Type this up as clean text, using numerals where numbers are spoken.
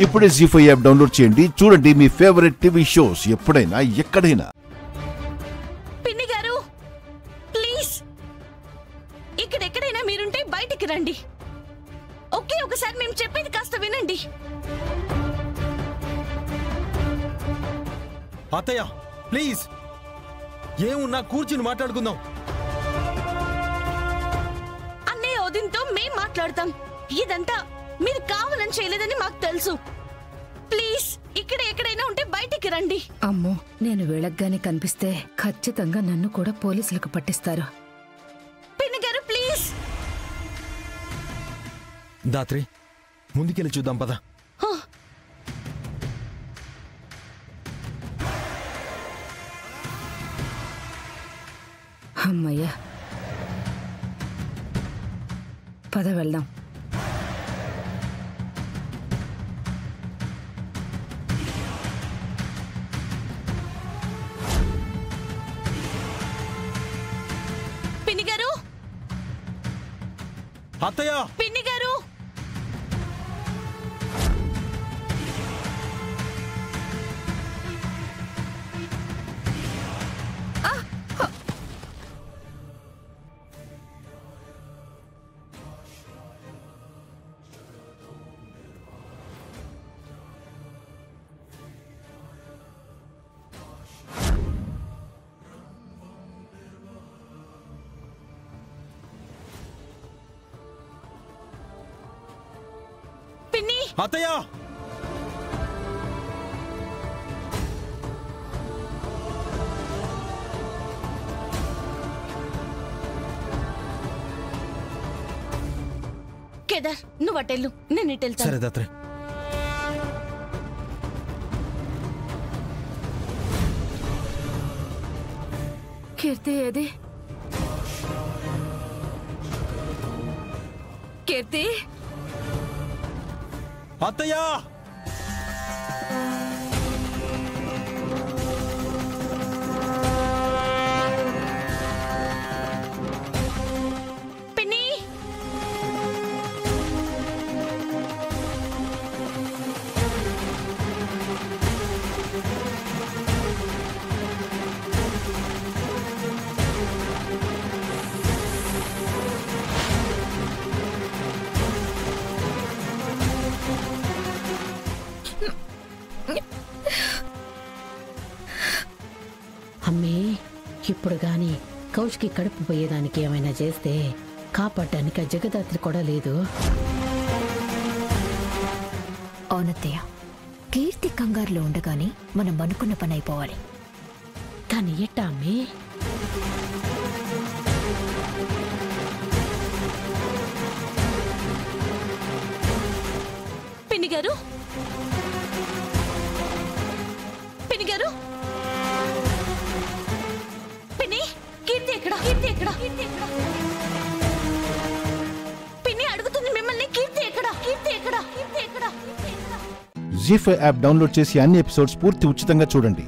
ఇప్పుడే జీ5 app download చేయండి. చూడండి మీ ఫేవరెట్ టీవీ షోస్ ఎప్పుడైనా ఎక్కడైనా. పిన్ని గారు ప్లీజ్ ఇక్కడెక్కడైనా మీరుంటే బయటికి రండి. ఓకే, ఒకసారి మేము చెప్పేది కాస్త వినండి. అత్తయ్య ప్లీజ్, ఏమున్నా కూర్చుని మాట్లాడుకుందాం. అన్నయ్య వదినతో మేం మాట్లాడతాం. ఇదంతా మీరు కావాలని చేయలేదని మాకు తెలుసు. ప్లీజ్ ఇక్కడ ఎక్కడైనా ఉంటే బయటికి రండి. అమ్మో, నేను వెళ్ళగ్గానే కనిపిస్తే ఖచ్చితంగా నన్ను కూడా పోలీసులకు పట్టిస్తారు. పిన్ని గారు ప్లీజ్. దాత్రి ముందుకెళ్ళి చూద్దాం పద. అమ్మయ్యా, పద వెళ్దాం. పిన్ని గారు, అత్తయ్య పిన్ని గారు. అత్తయ్య కేదార్, నువ్వు అటెళ్ళు, నేను ఇటు వెళ్తాను. సరే దాత్రి. కీర్తి ఏది? కీర్తి, అత్తయ్య పిన్ని. అమ్మే, ఇప్పుడు గాని కౌష్కి కడుపు పోయేదానికి ఏమైనా చేస్తే కాపాడటానికి ఆ జగదాత్రి కూడా లేదు. అవునత్తయ్య, కీర్తి కంగారులో ఉండగానే మనం అనుకున్న పని అయిపోవాలి. కానీ ఎట్టా అమ్మే? పిన్ని గారు, పిన్ని గారు, పిన్ని. కీర్తి ఎక్కడ? కీర్తి ఎక్కడ? కీర్తి ఎక్కడ? పిన్ని అడుగుతుంది మిమ్మల్ని, కీర్తి ఎక్కడ? కీర్తి ఎక్కడ? కీర్తి ఎక్కడ? జీ5 యాప్ డౌన్లోడ్ చేసి అన్ని ఎపిసోడ్స్ పూర్తి ఉచితంగా చూడండి.